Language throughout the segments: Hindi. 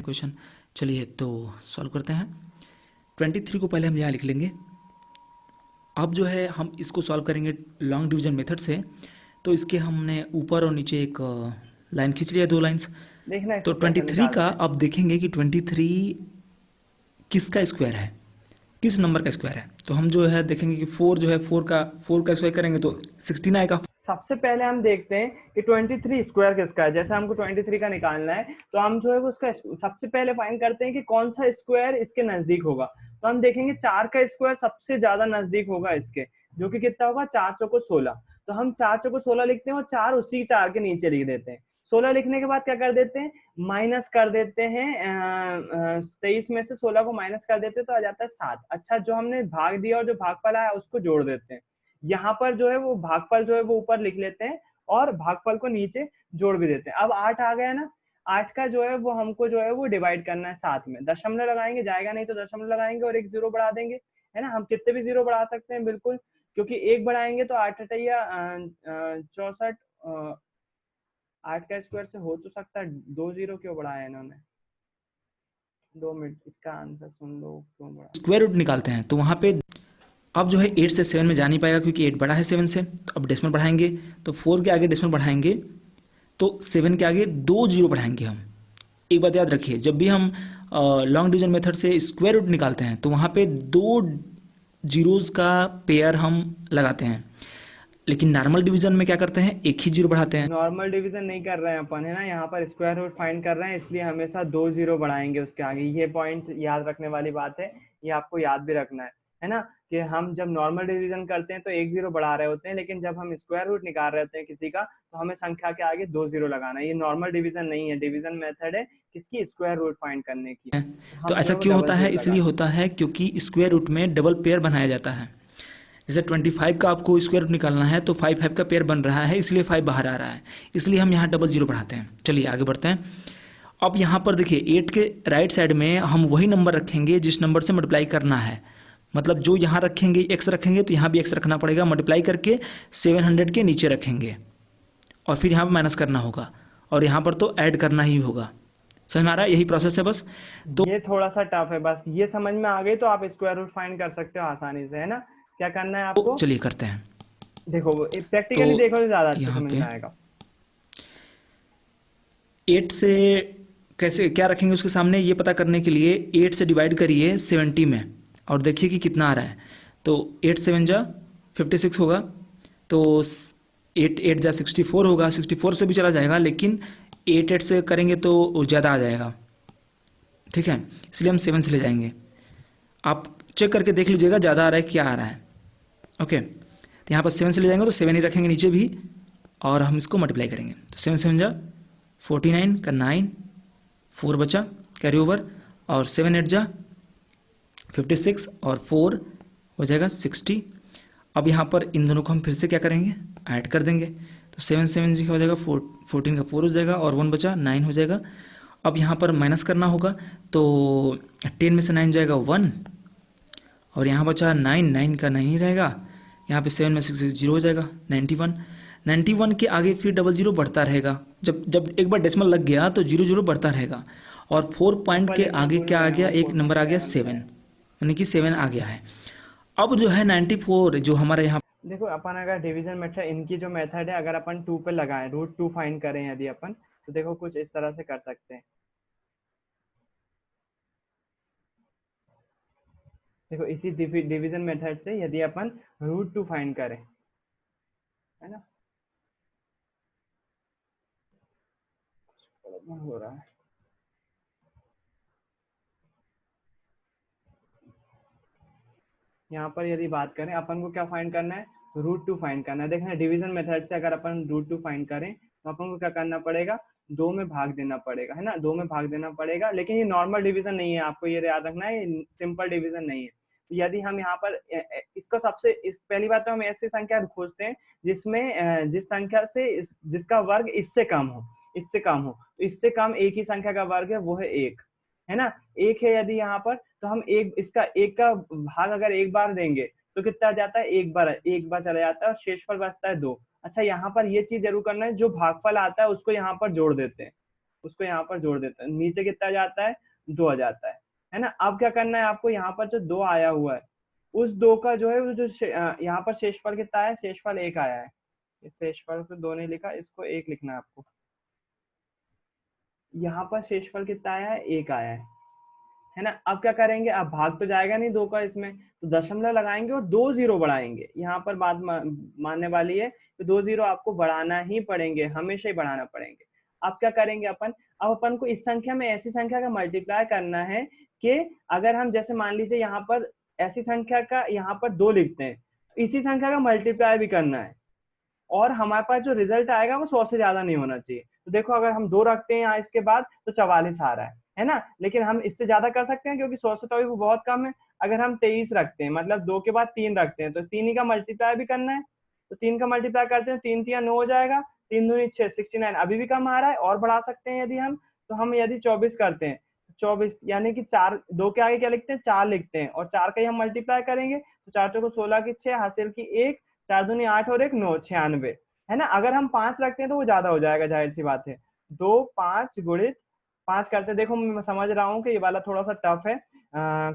हैं क्वेश्चन। चलिए तो सॉल्व करते हैं। 23 को पहले हम यहाँ लिख लेंगे। अब जो है हम इसको सॉल्व करेंगे लॉन्ग डिवीजन मेथड से। तो इसके हमने ऊपर और नीचे एक लाइन खींच लिया, 2 लाइन्स। देखना तो इसको कैसे 23 का निकालते हैं। अब देखेंगे कि 23 किसका स्क्वायर है, किस नंबर का स्क्वायर है। तो हम जो है देखेंगे कि 4 जो है 4 का स्क्वायर करेंगे तो 16 आएगा। सबसे पहले हम देखते हैं कि 23 स्क्वायर किसका है। जैसे हमको 23 का निकालना है तो हम जो है वो उसका सबसे पहले फाइंड करते हैं कि कौन सा स्क्वायर इसके नजदीक होगा। तो हम देखेंगे 4 का स्क्वायर सबसे ज्यादा नजदीक होगा इसके, जो कि कितना होगा 4 चौको 16। तो हम 4 चौको 16 लिखते हैं और 4 उसी 4 के नीचे लिख देते हैं। 16 लिखने के बाद क्या कर देते हैं, माइनस कर देते हैं। 23 में से 16 को माइनस कर देते हैं तो आ जाता है 7। अच्छा, जो हमने भाग दिया और जो भागफल आया उसको जोड़ देते हैं। यहाँ पर जो है वो भागफल जो है वो ऊपर लिख लेते हैं और भागफल को नीचे जोड़ भी देते हैं। अब 8 आ गया ना, 8 का जो है वो हमको जो है वो डिवाइड करना है 7 में। दशमलव लगाएंगे, जाएगा नहीं तो दशमलव लगाएंगे और एक 0 बढ़ा देंगे, है ना। हम कितने भी 0 बढ़ा सकते हैं बिल्कुल, क्योंकि एक बढ़ाएंगे तो 8 अठैया 64। 8 का स्क्वायर से हो तो सकता है, 2 0 क्यों बढ़ाया इन्होंने। 2 मिनट, इसका आंसर सुन लो क्यों बढ़ा। स्क्वायर रूट निकालते हैं तो वहाँ पे अब जो है 8 से 7 में जा नहीं पाएगा क्योंकि 8 बड़ा है 7 से। तो अब डेसिमल बढ़ाएंगे तो 4 के आगे डेसिमल बढ़ाएंगे तो 7 के आगे 2 जीरो बढ़ाएंगे हम। एक बात याद रखिए, जब भी हम लॉन्ग डिवीजन मेथड से स्क्वायर रूट निकालते हैं तो वहाँ पे 2 जीरोज़ का पेयर हम लगाते हैं, लेकिन नॉर्मल डिवीजन में क्या करते हैं, एक ही जीरो बढ़ाते हैं। नॉर्मल डिवीजन नहीं कर रहे हैं अपन, है ना, यहाँ पर स्क्वायर रूट फाइंड कर रहे हैं, इसलिए हमेशा 2 0 बढ़ाएंगे उसके आगे। ये पॉइंट याद रखने वाली बात है, ये आपको याद भी रखना है ना, कि हम जब नॉर्मल डिवीजन करते हैं तो 1 0 बढ़ा रहे होते हैं, लेकिन जब हम स्क्वायर रूट निकाल रहे होते हैं किसी का तो हमें संख्या के आगे 2 0 लगाना है। ये नॉर्मल डिवीजन नहीं है, डिवीजन मेथड है किसकी, स्क्वायर रूट फाइंड करने की। तो तो हम जो ऐसा है वो क्यों डबल होता है, जीरो इसलिए लगाते होता है क्योंकि स्क्वायर रूट में डबल पेयर बनाया जाता है। जैसे 25 का आपको स्क्वायर रूट निकालना है तो 5 5 का पेयर बन रहा है, इसलिए 5 बाहर आ रहा है, इसलिए हम यहाँ डबल जीरो बढ़ाते हैं। चलिए आगे बढ़ते हैं। अब यहाँ पर देखिए 8 के राइट साइड में हम वही नंबर रखेंगे जिस नंबर से मल्टीप्लाई करना है। मतलब जो यहाँ रखेंगे एक्स रखेंगे तो यहाँ भी एक्स रखना पड़ेगा, मल्टीप्लाई करके 700 के नीचे रखेंगे और फिर यहाँ पर माइनस करना होगा और यहाँ पर तो ऐड करना ही होगा। समझ में आ रहा है, यही प्रोसेस है बस। तो हैं। ये थोड़ा सा टफ है, बस ये समझ में आ गई तो आप स्क्वायर रूट फाइंड कर सकते हो आसानी से, है ना। क्या करना है आपको, चलिए करते हैं। देखो तो प्रैक्टिकली देखो तो ज्यादा अच्छे यहाँ समझ पे में आएगा। 8 से कैसे क्या रखेंगे उसके सामने, ये पता करने के लिए 8 से डिवाइड करिए 70 में और देखिए कि कितना आ रहा है। तो 8 7 जा 56 होगा, तो 8 8 जा 64 होगा। 64 से भी चला जाएगा, लेकिन 8 8 से करेंगे तो ज़्यादा आ जाएगा, ठीक है, इसलिए हम 7 से ले जाएंगे। आप चेक करके देख लीजिएगा ज़्यादा आ रहा है क्या आ रहा है। ओके, तो यहाँ पर 7 से ले जाएंगे तो 7 ही रखेंगे नीचे भी और हम इसको मल्टीप्लाई करेंगे। तो 7 7 जा 49 का 9, 4 बचा कैरी ओवर, और 7 8 जा 56 और 4 हो जाएगा 60। अब यहाँ पर इन दोनों को हम फिर से क्या करेंगे, ऐड कर देंगे। तो 7 7 जी हो जाएगा 14 का 4 हो जाएगा और 1 बचा 9 हो जाएगा। अब यहाँ पर माइनस करना होगा तो 10 में से 9 जाएगा 1 और यहाँ बचा 9, 9 का 9 ही रहेगा। यहाँ पे 7 में से 0 हो जाएगा 91। 91 के आगे फिर डबल जीरो बढ़ता रहेगा, जब जब एक बार डेसिमल लग गया तो 0 0 बढ़ता रहेगा। और 4 पॉइंट के पहले मैं आगे भूल क्या आ गया गया, हूँ, एक 4 नंबर पॉइंट आ का गया आया 7, मेरा। यानी कि 7 आ गया है। अब जो है 94 जो हमारे यहाँ देखो अपन अगर डिवीजन मेथड, इनकी जो मेथड है, अगर अपन 2 पे लगाएं, रूट 2 फाइंड करें यदि अपन, तो देखो कुछ इस तरह से कर सकते हैं। देखो इसी डिवीजन मेथड से यदि अपन रूट 2 फाइंड करें, है ना, हो रहा है। यहाँ पर यदि बात करें, अपन को क्या फाइंड करना है, रूट 2 फाइंड करना है। देखना डिवीजन मेथड से अगर अपन रूट 2 फाइंड करें तो अपन को क्या करना पड़ेगा, 2 में भाग देना पड़ेगा, है ना, 2 में भाग देना पड़ेगा। लेकिन ये नॉर्मल डिवीजन नहीं है, आपको ये याद रखना है, ये सिंपल डिवीजन नहीं है। तो यदि हम यहाँ पर इसको सबसे इस पहली बात तो हम ऐसी संख्या खोजते हैं जिसमें जिस संख्या से जिसका वर्ग इससे कम हो, इससे कम हो। तो इससे कम एक ही संख्या का वर्ग है, वो है 1, है ना। 1 है यदि यहाँ पर, तो हम इसका 1 का भाग अगर एक बार देंगे तो कितना आ जाता है, एक बार चला जाता है और शेषफल बचता है 2। अच्छा, यहाँ पर ये चीज जरूर करना है, जो भागफल आता है उसको यहाँ पर जोड़ देते हैं, उसको यहाँ पर जोड़ देते हैं, नीचे कितना जाता है 2 आ जाता है ना। अब क्या करना है आपको, यहाँ पर जो 2 आया हुआ है उस 2 का जो है वो जो यहाँ पर शेषफल कितना है, शेषफल 1 आया है, इस शेषफल को 2 नहीं लिखा, इसको 1 लिखना है आपको। यहाँ पर शेषफल कितना आया है, 1 आया है ना। अब क्या करेंगे, अब भाग तो जाएगा नहीं 2 का इसमें, तो दशमलव लगाएंगे और 2 जीरो बढ़ाएंगे। यहाँ पर बात मानने वाली है तो 2 जीरो आपको बढ़ाना ही पड़ेंगे, हमेशा ही बढ़ाना पड़ेंगे। अब क्या करेंगे अपन, अब अपन को इस संख्या में ऐसी संख्या का मल्टीप्लाई करना है कि अगर हम जैसे मान लीजिए यहाँ पर ऐसी संख्या का यहाँ पर 2 लिखते हैं, इसी संख्या का मल्टीप्लाई भी करना है और हमारे पास जो रिजल्ट आएगा वो 100 से ज्यादा नहीं होना चाहिए। तो देखो अगर हम 2 रखते हैं यहाँ इसके बाद तो 44 आ रहा है ना, लेकिन हम इससे ज्यादा कर सकते हैं क्योंकि 100 से तो अभी वो बहुत कम है। अगर हम 23 रखते हैं, मतलब 2 के बाद 3 रखते हैं, तो 3 ही का मल्टीप्लाई भी करना है, तो 3 का मल्टीप्लाई करते हैं, 3 3 9 हो जाएगा, 3 दूनी 6 69, अभी भी कम आ रहा है और बढ़ा सकते हैं यदि हम, तो हम यदि 24 करते हैं, 24 यानी कि 4, 2 के आगे क्या लिखते हैं 4 लिखते हैं और 4 का ही हम मल्टीप्लाई करेंगे, तो 4 चौको 16 की 6 हासिल की 1, 4 दूनी 8 और 1 9, 96 है ना। अगर हम 5 रखते हैं तो वो ज्यादा हो जाएगा, जाहिर सी बात है। 2 5 गुणित 5 करते, देखो मैं समझ रहा हूँ कि ये वाला थोड़ा सा टफ है,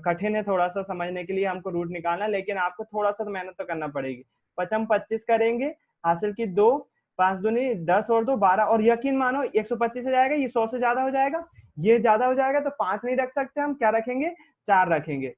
कठिन है थोड़ा सा समझने के लिए, हमको रूट निकालना, लेकिन आपको थोड़ा सा तो मेहनत तो करना पड़ेगी। 5 25 करेंगे, हासिल की 2, 5 दूनी 10 और 2 12, और यकीन मानो 125 से जाएगा, ये 100 से ज्यादा हो जाएगा, ये ज्यादा हो जाएगा, तो 5 नहीं रख सकते हम, क्या रखेंगे 4 रखेंगे।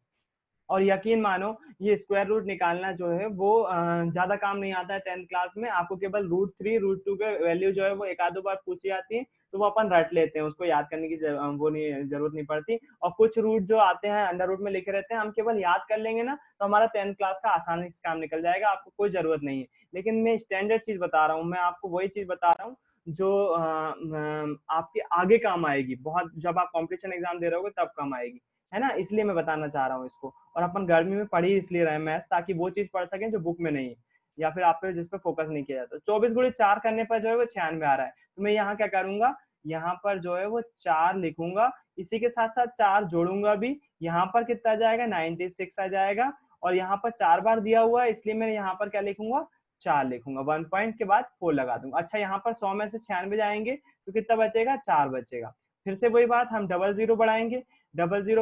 और यकीन मानो ये स्क्वायर रूट निकालना जो है वो ज्यादा काम नहीं आता है 10th क्लास में, आपको केवल √3 √2 के वैल्यू जो है वो एक आध दो बार पूछी जाती है, तो वो अपन रट लेते हैं, उसको याद करने की वो नहीं जरूरत नहीं पड़ती। और कुछ रूट जो आते हैं अंडर रूट में लिखे रहते हैं, हम केवल याद कर लेंगे ना तो हमारा 10th क्लास का आसानी से काम निकल जाएगा, आपको कोई जरूरत नहीं है। लेकिन मैं स्टैंडर्ड चीज बता रहा हूँ, मैं आपको वही चीज बता रहा हूँ जो आपके आगे काम आएगी, बहुत जब आप कॉम्पिटिशन एग्जाम दे रहे हो तब काम आएगी, है ना, इसलिए मैं बताना चाह रहा हूँ इसको। और अपन गर्मी में पढ़ ही इसलिए रहे मैथ्स, ताकि वो चीज पढ़ सकें जो बुक में नहीं है या फिर आप पे जिस पे फोकस नहीं किया जाता। 24 गुणित 4 करने पर जो है वो 96 आ रहा है, तो मैं यहाँ क्या करूंगा, यहाँ पर जो है वो 4 लिखूंगा, इसी के साथ साथ 4 जोड़ूंगा भी, यहाँ पर कितना आ जाएगा 96 आ जाएगा, और यहाँ पर 4 बार दिया हुआ है इसलिए मैं यहाँ पर क्या लिखूंगा 4 लिखूंगा, 1 पॉइंट के बाद 4 लगा दूंगा। अच्छा यहाँ पर 100 में से 96 जाएंगे तो कितना बचेगा 4 बचेगा। फिर से वही बात, हम डबल जीरो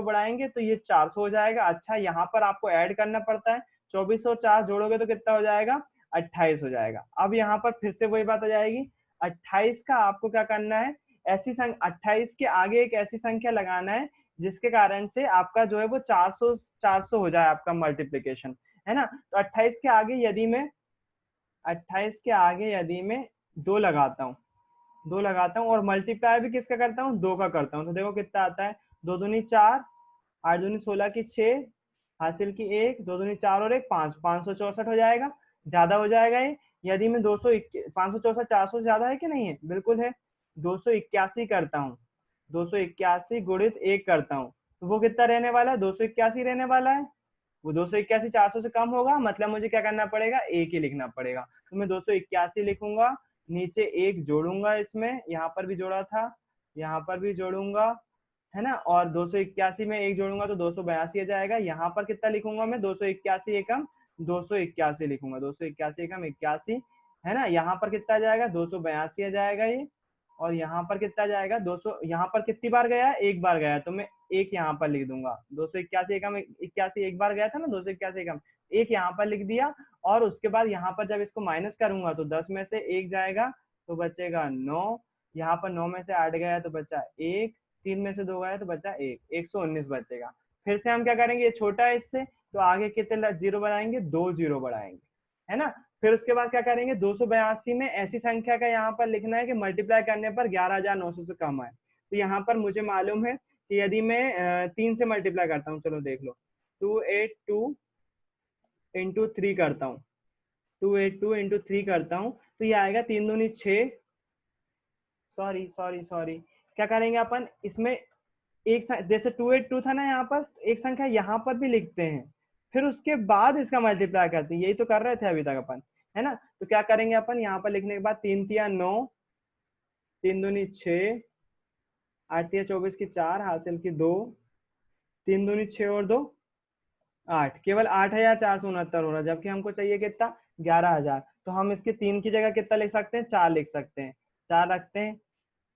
बढ़ाएंगे तो ये 400 हो जाएगा। अच्छा यहाँ पर आपको ऐड करना पड़ता है, 24 और 4 जोड़ोगे तो कितना हो जाएगा 28 हो जाएगा। अब यहाँ पर फिर से वही बात आ जाएगी, 28 का आपको क्या करना है, ऐसी 28 के आगे एक ऐसी संख्या लगाना है जिसके कारण से आपका जो है वो 400 हो जाए आपका मल्टीप्लीकेशन, है ना। तो 28 के आगे यदि मैं 2 लगाता हूँ, 2 लगाता हूँ और मल्टीप्लाई भी किसका करता हूँ 2 का करता हूँ, तो देखो कितना आता है, 2 दूनी 4, 8 दूनी 16 की 6, हासिल की 1, 2 दूनी 4 और 1 5, 564 हो जाएगा, ज्यादा हो जाएगा ये। यदि मैं 564 400 ज्यादा है कि नहीं है, बिल्कुल है। 281 करता हूँ, 281 गुणित 1 करता हूँ, तो वो कितना रहने वाला है 281 रहने वाला है। वो 281 400 से कम होगा, मतलब मुझे क्या करना पड़ेगा 1 ही लिखना पड़ेगा, तो मैं 281 लिखूंगा, नीचे 1 जोड़ूंगा, इसमें यहाँ पर भी जोड़ा था, यहाँ पर भी जोड़ूंगा, है ना, और 281 में 1 जोड़ूंगा तो 282 आ जाएगा। यहाँ पर कितना लिखूंगा मैं 281 एकम 281 लिखूंगा, 281 एकम 81, है ना। यहाँ पर कितना आ जाएगा 282 आ जाएगा ये, और यहाँ पर कितना आ जाएगा 200, यहाँ पर कितनी बार गया एक बार गया, तो मैं 1 यहाँ पर लिख दूंगा, 281 एकम 81 एक बार गया था ना, 281 एकम 1 यहाँ पर लिख दिया। और उसके बाद यहाँ पर जब इसको माइनस करूंगा तो 10 में से 1 जाएगा तो बचेगा 9, यहाँ पर 9 में से 8 गया तो बचा 1, 3 में से 2 गया तो बचा 1, 119 बचेगा। फिर से हम क्या करेंगे, ये छोटा है इससे, तो आगे कितने जीरो बढ़ाएंगे 2 जीरो बढ़ाएंगे, है ना। फिर उसके बाद क्या करेंगे 282 में ऐसी संख्या का यहाँ पर लिखना है कि मल्टीप्लाई करने पर 11,900 से कम आए। तो यहाँ पर मुझे मालूम है कि यदि मैं 3 से मल्टीप्लाई करता हूँ, चलो देख लो, 282 इंटू 3 करता हूँ, 282 इंटू 3 करता हूँ, तो ये आएगा 3 दूनी 6, सॉरी क्या करेंगे अपन इसमें एक जैसे 282 था ना, यहाँ पर एक संख्या यहाँ पर भी लिखते हैं, फिर उसके बाद इसका मल्टीप्लाई करते हैं, यही तो कर रहे थे अभी तक अपन, है ना। तो क्या करेंगे अपन यहाँ पर लिखने के बाद 3 तिया 9, 3 दूनी 6, 8 तिया 24 की 4, हासिल की 2, 3 दूनी 6 और 2 8, केवल 8,469 हो रहा, जबकि हमको चाहिए कितना 11,000। तो हम इसके 3 की जगह कितना लिख सकते हैं 4 लिख सकते हैं, 4 रखते हैं,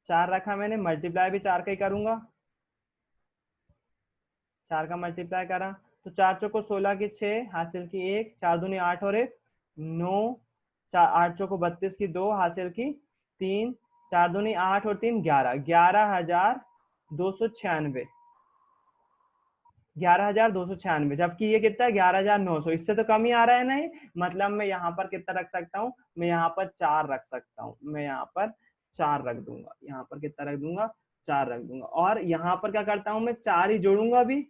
4 रखा मैंने, मल्टीप्लाई भी 4 का ही करूंगा, 4 का मल्टीप्लाई करा तो 4 चौको 16 की 6 हासिल की 1, 4 दूनी 8 और 1 9, 4 8 चौको 32 की 2 हासिल की 3, 4 दूनी 8 और 3 11, 11,296, 11,296, जबकि ये कितना है 11,900, इससे तो कम ही आ रहा है नहीं, मतलब मैं यहाँ पर कितना रख सकता हूँ, मैं यहाँ पर 4 रख सकता हूँ, मैं यहाँ पर 4 रख दूंगा, यहाँ पर कितना रख दूंगा, 4 रख दूंगा। और यहाँ पर क्या करता हूँ मैं, 4 ही जोड़ूंगा अभी,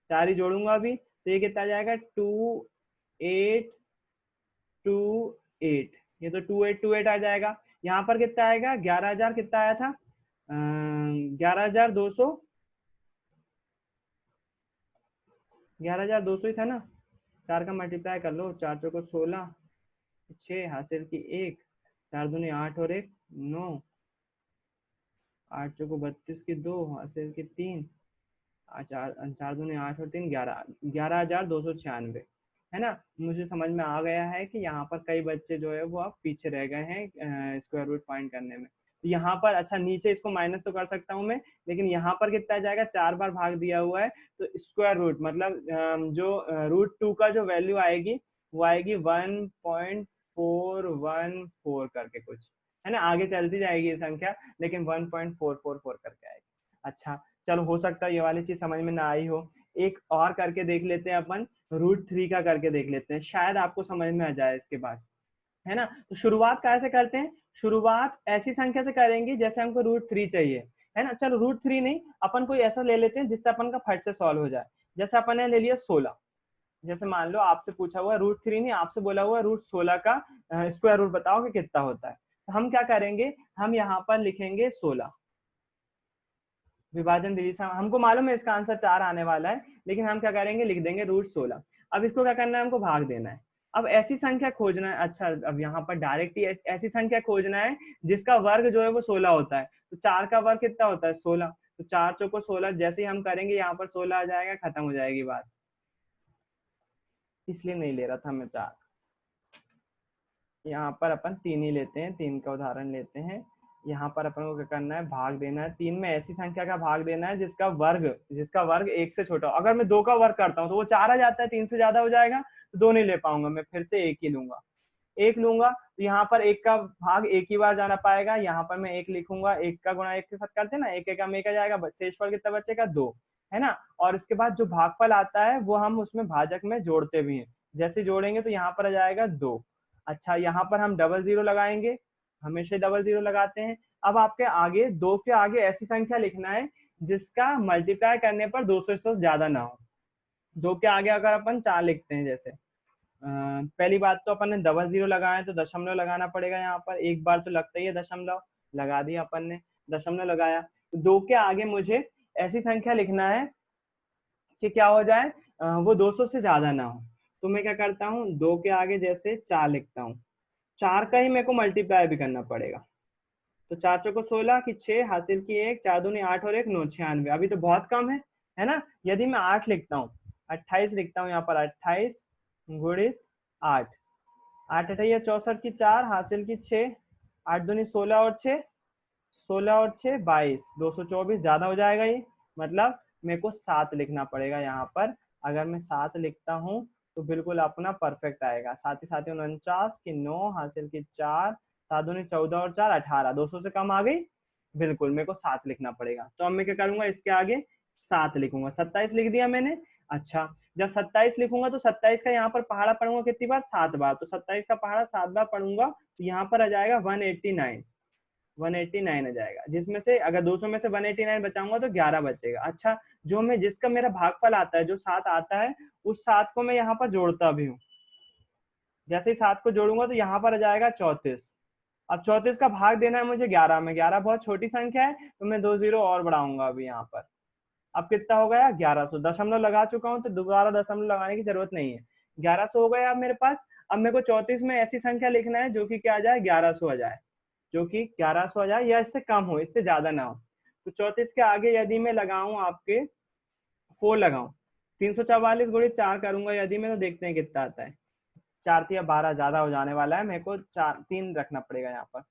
4 ही जोड़ूंगा अभी, तो ये कितना आ जाएगा 2828, ये तो 2828 आ जाएगा। यहाँ पर कितना आएगा 11,000, कितना आया था 11,200, 11,200 ही था ना। 4 का मल्टीप्लाई कर लो, 4 चौको 16, 6 हासिल की 1, 4 दूनी 8 और 1 9, 8 चौको 32 की 2 हासिल की 3, 4 4 दूनी 8 और 3 11, 11,296 है ना। मुझे समझ में आ गया है कि यहाँ पर कई बच्चे जो है वो अब पीछे रह गए हैं स्क्वायर रूट फाइंड करने में। तो यहाँ पर अच्छा नीचे इसको माइनस तो कर सकता हूँ मैं, लेकिन यहाँ पर कितना आ जाएगा, 4 बार भाग दिया हुआ है, तो स्क्वायर रूट मतलब जो √2 का जो वैल्यू आएगी वो आएगी 1.414 करके कुछ, है ना। आगे चलती जाएगी ये संख्या, लेकिन 1.444 करके आएगी। अच्छा चलो, हो सकता है ये वाली चीज समझ में ना आई हो। एक और करके देख लेते हैं अपन, √3 का करके देख लेते हैं, शायद आपको समझ में आ जाए इसके बाद, है ना। तो शुरुआत कैसे करते हैं, शुरुआत ऐसी संख्या से करेंगे जैसे हमको √3 चाहिए, है ना। चलो √3 नहीं, अपन कोई ऐसा ले लेते हैं जिससे अपन का फट से सॉल्व हो जाए। जैसे अपन ने ले लिया 16, जैसे मान लो आपसे पूछा हुआ √3 नहीं, आपसे बोला हुआ √16 का स्क्वायर रूट बताओ कि कितना होता है। तो हम क्या करेंगे, हम यहाँ पर लिखेंगे 16, विभाजन विधि से हमको मालूम है इसका आंसर 4 आने वाला है, लेकिन हम क्या करेंगे, लिख देंगे √16। अब इसको क्या करना है, हमको भाग देना है। अब ऐसी संख्या खोजना है, अच्छा अब यहाँ पर डायरेक्ट ही ऐसी संख्या खोजना है जिसका वर्ग जो है वो 16 होता है। तो 4 का वर्ग कितना होता है, 16, तो 4 चौको 16, जैसे ही हम करेंगे यहाँ पर 16 आ जाएगा, खत्म हो जाएगी बात, इसलिए नहीं ले रहा था मैं 4। यहाँ पर अपन 3 ही लेते हैं, 3 का उदाहरण लेते हैं। यहाँ पर अपन को क्या करना है, भाग देना है। 3 में ऐसी संख्या का भाग देना है जिसका वर्ग 1 से छोटा हो। अगर मैं 2 का वर्ग करता हूँ तो वो 4 आ जाता है, 3 से ज्यादा हो जाएगा तो 2 नहीं ले पाऊंगा, मैं फिर से 1 ही लूंगा, 1 लूंगा। तो यहाँ पर 1 का भाग 1 ही बार जाना पाएगा, यहाँ पर मैं 1 लिखूंगा, 1 का गुणा 1 के साथ करते हैं ना, 1 1 में 1 आ जाएगा, शेषफल कितना बचेगा 2, है ना। और इसके बाद जो भागफल आता है वो हम उसमें भाजक में जोड़ते भी हैं, जैसे जोड़ेंगे तो यहाँ पर आ जाएगा 2। अच्छा यहाँ पर हम डबल जीरो लगाएंगे, हमेशा डबल जीरो लगाते हैं। अब आपके आगे 2 के आगे ऐसी संख्या लिखना है जिसका मल्टीप्लाई करने पर 200 से ज्यादा ना हो। 2 के आगे अगर अपन 4 लिखते हैं, जैसे पहली बात तो अपन ने डबल जीरो लगाया तो दशमलव लगाना पड़ेगा, यहाँ पर एक बार तो लगता ही है, दशमलव लगा दिया अपन ने, दशमलव लगाया। तो 2 के आगे मुझे ऐसी संख्या लिखना है कि क्या हो जाए, वो 200 से ज्यादा ना हो। तो मैं क्या करता हूँ, 2 के आगे जैसे 4 लिखता हूँ, 4 का ही मेरे को मल्टीप्लाई भी करना पड़ेगा। तो 4 चौको 16 की 6 हासिल की 1, 4 दूनी 8 और 1 9, 96, अभी तो बहुत कम है ना। यदि मैं 8 लिखता हूँ, 28 लिखता हूँ यहाँ पर, 28 गुणित 8, 8 अठैया 64 की 4 हासिल की 6, 8 दूनी 16 और 6, 16 और 6 22, 224 ज्यादा हो जाएगा ये, मतलब मेरे को 7 लिखना पड़ेगा यहाँ पर। अगर मैं 7 लिखता हूँ तो बिल्कुल अपना परफेक्ट आएगा। साथ ही साथ 49 की 9 हासिल की 4, 7 दूनी 14 और 4 18, 200 से कम आ गई, बिल्कुल मेरे को 7 लिखना पड़ेगा। तो अब मैं क्या करूंगा, इसके आगे 7 लिखूंगा, 27 लिख दिया मैंने। अच्छा जब 27 लिखूंगा तो 27 का यहाँ पर पहाड़ा पढ़ूंगा कितनी बार, 7 बार, तो 27 का पहाड़ा 7 बार पढ़ूंगा तो यहाँ पर आ जाएगा 189, 189 आ जाएगा, जिसमें से अगर 200 में से 189 बचाऊंगा तो 11 बचेगा। अच्छा जो मैं जिसका मेरा भागफल आता है, जो 7 आता है, उस 7 को मैं यहाँ पर जोड़ता भी हूँ। जैसे ही 7 को जोड़ूंगा तो यहाँ पर आ जाएगा 34। अब 34 का भाग देना है मुझे 11 में, 11 बहुत छोटी संख्या है तो मैं 2 जीरो और बढ़ाऊंगा अभी यहाँ पर। अब कितना हो गया, 1100, दशमलव लगा चुका हूँ तो दोबारा दशमलव लगाने की जरूरत नहीं है, 1100 हो गया अब मेरे पास। अब मेरे को 34 में ऐसी संख्या लिखना है जो कि क्या आ जाए, 1100 आ जाए, जो कि 1100 आ जाए या इससे कम हो, इससे ज्यादा ना हो। तो 34 के आगे यदि मैं लगाऊं आपके 4 लगाऊं, 344 गुणित 4 करूंगा यदि मैं, तो देखते हैं कितना आता है। 4 या 12 ज्यादा हो जाने वाला है, मेरे को 4 3 रखना पड़ेगा यहाँ पर।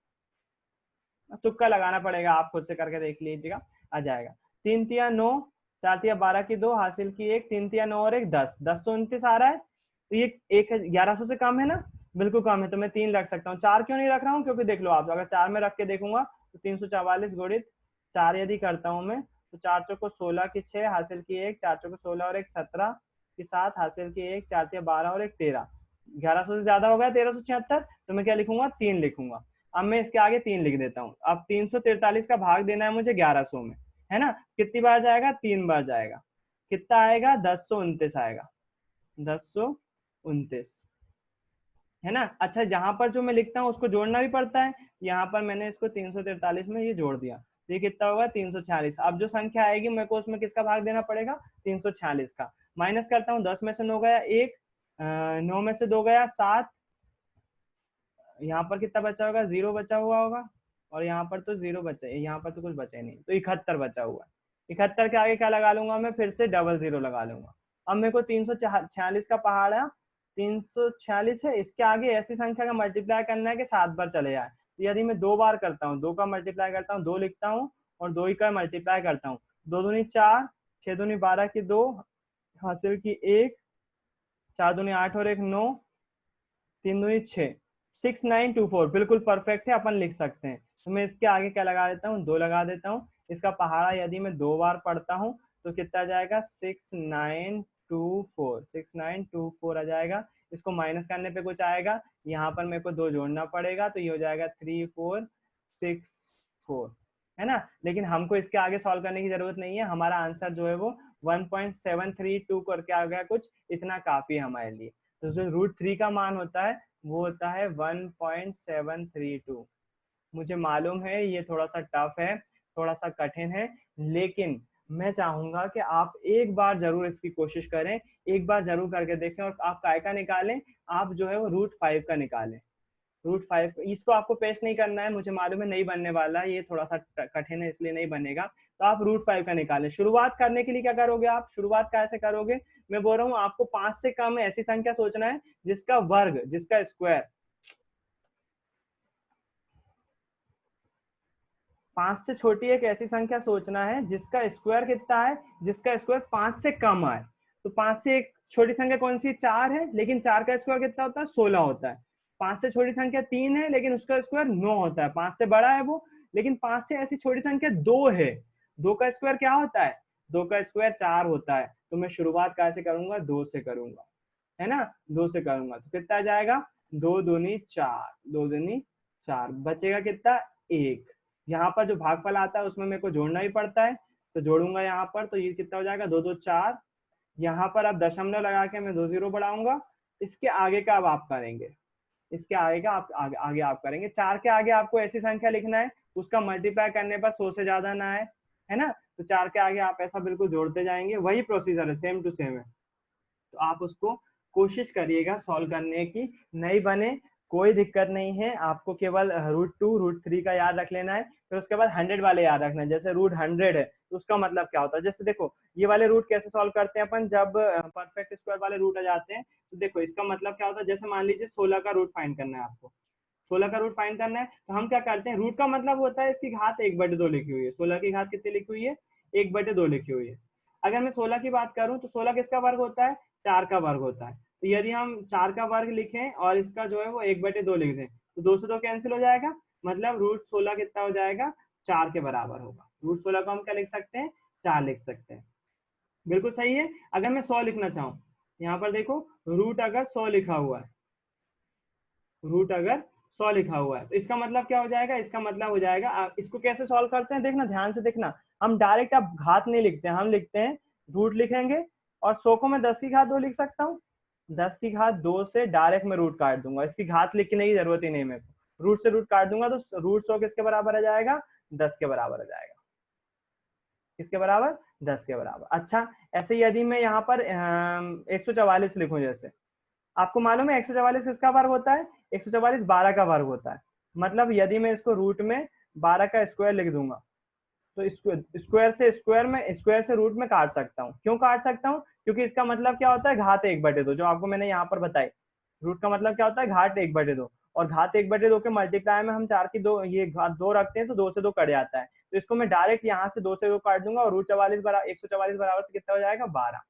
तुक्का लगाना पड़ेगा, आप खुद से करके देख लीजिएगा, आ जाएगा। 3 तिया 9, 4 तिया 12 की 2, हासिल की 1, 3 तिया 9 और 1 10, 1029 आ रहा है। तो ये 1100 से कम है ना, बिल्कुल कम है, तो मैं 3 रख सकता हूँ। 4 क्यों नहीं रख रहा हूँ, क्योंकि देख लो आप, अगर 4 में रख के देखूंगा तो 344 गुणित 4 यदि करता हूँ मैं, तो 4 चौको 16 की 6, हासिल की 1, 4 चौको 16 और 1 17 की 7, हासिल की 1, 4 तिया 12 और 1 13। 1100 से ज्यादा हो गया 1376, तो मैं क्या लिखूंगा, 3 लिखूंगा। अब मैं इसके आगे 3 लिख देता हूँ। अब 343 का भाग देना है मुझे 1100 में, है ना, कितनी बार जाएगा, 3 बार जाएगा। कितना आएगा, 1029 आएगा, 1029, है ना। अच्छा, यहाँ पर जो मैं लिखता हूँ उसको जोड़ना भी पड़ता है, यहाँ पर मैंने इसको 343 में ये जोड़ दिया, तो ये कितना होगा, 346। अब जो संख्या आएगी मेरे को उसमें किसका भाग देना पड़ेगा, 346 का। माइनस करता हूँ, 10 में से 9 गया 1, 9 में से 2 गया 7, यहाँ पर कितना बचा होगा, 0 बचा हुआ होगा, और यहाँ पर तो 0 बचा, यहाँ पर तो कुछ बचा ही नहीं, तो 71 बचा हुआ है। 71 के आगे क्या लगा लूंगा मैं, फिर से डबल 0 लगा लूंगा। अब मेरे को 346 का पहाड़ा 346 है, इसके आगे ऐसी संख्या का मल्टीप्लाई करना है कि 7 बार चले जाए। तो यदि मैं 2 बार करता हूँ, 2 का मल्टीप्लाई करता हूँ, 2 लिखता हूँ, और 2 ही का मल्टीप्लाई करता हूँ, 2 दूनी 4, 6 दूनी 12 की 2, हासिल की 1, 4 दूनी 8 और 1 9, 3 दूनी 6, 6924 बिल्कुल परफेक्ट है, अपन लिख सकते हैं। तो मैं इसके आगे क्या लगा देता हूँ, 2 लगा देता हूँ। इसका पहाड़ा यदि मैं 2 बार पढ़ता हूँ तो कितना जाएगा, 6924, 6924 आ जाएगा। इसको माइनस करने पे कुछ आएगा, यहाँ पर मेरे को 2 जोड़ना पड़ेगा, तो ये हो जाएगा 3464, है ना। लेकिन हमको इसके आगे सॉल्व करने की जरूरत नहीं है, हमारा आंसर जो है वो 1.732 करके आ गया, कुछ इतना काफी है हमारे लिए। तो जो √3 का मान होता है वो होता है 1.732। मुझे मालूम है ये थोड़ा सा टफ है, थोड़ा सा कठिन है, लेकिन मैं चाहूंगा कि आप एक बार जरूर इसकी कोशिश करें, एक बार जरूर करके देखें, और आप काय का निकालें, आप जो है वो √5 का निकालें। √5 इसको आपको पेश नहीं करना है, मुझे मालूम है नहीं बनने वाला, ये थोड़ा सा कठिन है इसलिए नहीं बनेगा। तो आप √5 का निकालें। शुरुआत करने के लिए क्या करोगे, आप शुरुआत कैसे करोगे, मैं बोल रहा हूँ आपको 5 से कम ऐसी संख्या सोचना है जिसका वर्ग, जिसका स्क्वायर 5 से छोटी एक ऐसी संख्या सोचना है जिसका स्क्वायर कितना है, जिसका स्क्वायर 5 से कम आए। तो 5 से एक छोटी संख्या कौन सी, 4 है, लेकिन 4 का स्क्वायर कितना होता है, 16 होता है। 5 से छोटी संख्या 3 है, लेकिन उसका स्क्वायर 9 होता है। 5 से बड़ा है वो, लेकिन 5 से ऐसी छोटी संख्या 2 है, 2 का स्क्वायर क्या होता है, 2 का स्क्वायर 4 होता है। तो मैं शुरुआत कैसे करूंगा, 2 से करूंगा, है ना, 2 से करूंगा। तो कितना आ जाएगा, 2 दूनी 4, 2 दूनी 4, बचेगा कितना, 1। यहाँ पर जो भागफल आता है उसमें मेरे को जोड़ना ही पड़ता है, तो जोड़ूंगा यहाँ पर, तो ये कितना हो जाएगा, 2 2 4। यहाँ पर अब दशमलव लगा के मैं 2 0 बढ़ाऊंगा। इसके आगे का अब आप करेंगे, इसके आगे का आप आगे आप करेंगे। 4 के आगे आपको ऐसी संख्या लिखना है उसका मल्टीप्लाई करने पर 100 से ज्यादा ना है ना। तो 4 के आगे आप ऐसा बिल्कुल जोड़ते जाएंगे, वही प्रोसीजर है, सेम टू सेम है। तो आप उसको कोशिश करिएगा सॉल्व करने की, नहीं बने कोई दिक्कत नहीं है, आपको केवल √2 √3 का याद रख लेना है, फिर उसके बाद 100 वाले याद रखना है। जैसे √100 है तो उसका मतलब क्या होता है, जैसे देखो ये वाले रूट कैसे सॉल्व करते हैं अपन, जब परफेक्ट स्क्वायर वाले रूट आ जाते हैं, तो देखो इसका मतलब क्या होता है, जैसे मान लीजिए 16 का रूट फाइंड करना है आपको, 16 का रूट फाइंड करना है, तो हम क्या करते हैं, रूट का मतलब होता है इसकी घात 1/2 लिखी हुई है। 16 की घात कितनी लिखी हुई है, 1/2 लिखी हुई है। अगर मैं 16 की बात करूं तो 16 किसका वर्ग होता है, 4 का वर्ग होता है। तो यदि हम 4 का वर्ग लिखें और इसका जो है वो 1/2 लिख दें, तो 2 से 2 कैंसिल हो जाएगा, मतलब √16 कितना हो जाएगा, 4 के बराबर होगा। √16 को हम क्या लिख सकते हैं, 4 लिख सकते हैं, बिल्कुल सही है। अगर मैं 100 लिखना चाहूँ, यहाँ पर देखो रूट अगर 100 लिखा हुआ है, रूट अगर 100 लिखा हुआ है, तो इसका मतलब क्या हो जाएगा, इसका मतलब हो जाएगा, इसको कैसे सॉल्व करते हैं, देखना ध्यान से देखना, हम डायरेक्ट अब घात नहीं लिखते हैं, हम लिखते हैं रूट लिखेंगे, और 100 को मैं 10 की घात 2 लिख सकता हूँ, 10 की घात 2 से डायरेक्ट मैं रूट काट दूंगा, इसकी घात लिखने की जरूरत ही नहीं मेरे को, रूट से रूट काट दूंगा, तो √100 किसके बराबर आ जाएगा, 10 के बराबर आ जाएगा। किसके बराबर, 10 के बराबर। अच्छा, ऐसे यदि मैं यहाँ पर 144 लिखूं, जैसे आपको मालूम है 144 किसका वर्ग होता है, 144 12 का वर्ग होता है। मतलब यदि मैं इसको रूट में 12 का स्क्वायर लिख दूंगा, तो स्क्वायर से स्क्वायर में, स्क्वायर से रूट में काट सकता हूँ। क्यों काट सकता हूँ, क्योंकि इसका मतलब क्या होता है, घात 1/2, जो आपको मैंने यहाँ पर बताई। रूट का मतलब क्या होता है, घात 1/2, और घात 1/2 के मल्टीप्लाई में हम 4 की 2 ये घात 2 रखते हैं तो 2 से 2 कट जाता है, तो इसको मैं डायरेक्ट यहाँ से 2 से 2 काट दूंगा और रूट 44 बराबर 144 बराबर से कितना हो जाएगा 12।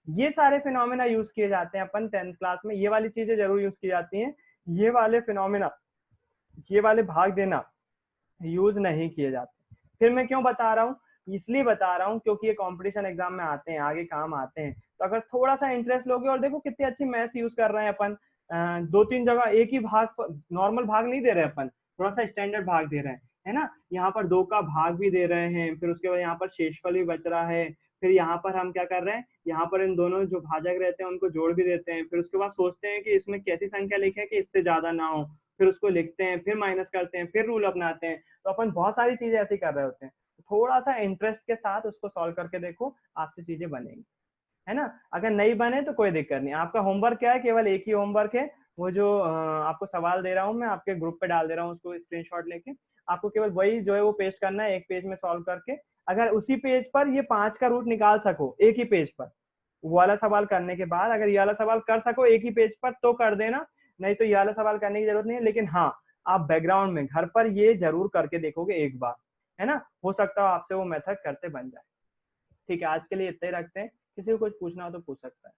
ये सारे फिनोमेना यूज किए जाते हैं अपन 10th क्लास में, ये वाली चीजें जरूर यूज की जाती हैं, ये वाले फिनोमेना, ये वाले भाग देना यूज नहीं किए जाते। फिर मैं क्यों बता रहा हूँ, इसलिए बता रहा हूँ क्योंकि ये कंपटीशन एग्जाम में आते हैं, आगे काम आते हैं। तो अगर थोड़ा सा इंटरेस्ट लोगे, और देखो कितनी अच्छी मैथ्स यूज कर रहे हैं अपन, 2-3 जगह एक ही भाग, नॉर्मल भाग नहीं दे रहे अपन, थोड़ा सा स्टैंडर्ड भाग दे रहे हैं, है ना। यहाँ पर 2 का भाग भी दे रहे हैं, फिर उसके बाद यहाँ पर शेषफल भी बच रहा है, फिर यहाँ पर हम क्या कर रहे हैं, यहाँ पर इन दोनों जो भाजक रहते हैं उनको जोड़ भी देते हैं, फिर उसके बाद सोचते हैं कि इसमें कैसी संख्या लिखें कि इससे ज्यादा ना हो, फिर उसको लिखते हैं, फिर माइनस करते हैं, फिर रूल अपनाते हैं। तो अपन बहुत सारी चीजें ऐसी कर रहे होते हैं, थोड़ा सा इंटरेस्ट के साथ उसको सॉल्व करके देखो, आपसे चीजें बनेंगी, है ना। अगर नहीं बने तो कोई दिक्कत नहीं, आपका होमवर्क क्या है, केवल एक ही होमवर्क है, वो जो आपको सवाल दे रहा हूँ मैं आपके ग्रुप पे डाल दे रहा हूँ, उसको स्क्रीनशॉट लेके आपको केवल वही जो है वो पेस्ट करना है एक पेज में सॉल्व करके। अगर उसी पेज पर ये 5 का रूट निकाल सको एक ही पेज पर, वो वाला सवाल करने के बाद अगर ये वाला सवाल कर सको एक ही पेज पर तो कर देना, नहीं तो ये वाला सवाल करने की जरूरत नहीं है। लेकिन हाँ, आप बैकग्राउंड में घर पर ये जरूर करके देखोगे एक बार, है ना, हो सकता है आपसे वो मेथड करते बन जाए। ठीक है, आज के लिए इतना ही रखते हैं, किसी को कुछ पूछना हो तो पूछ सकता है।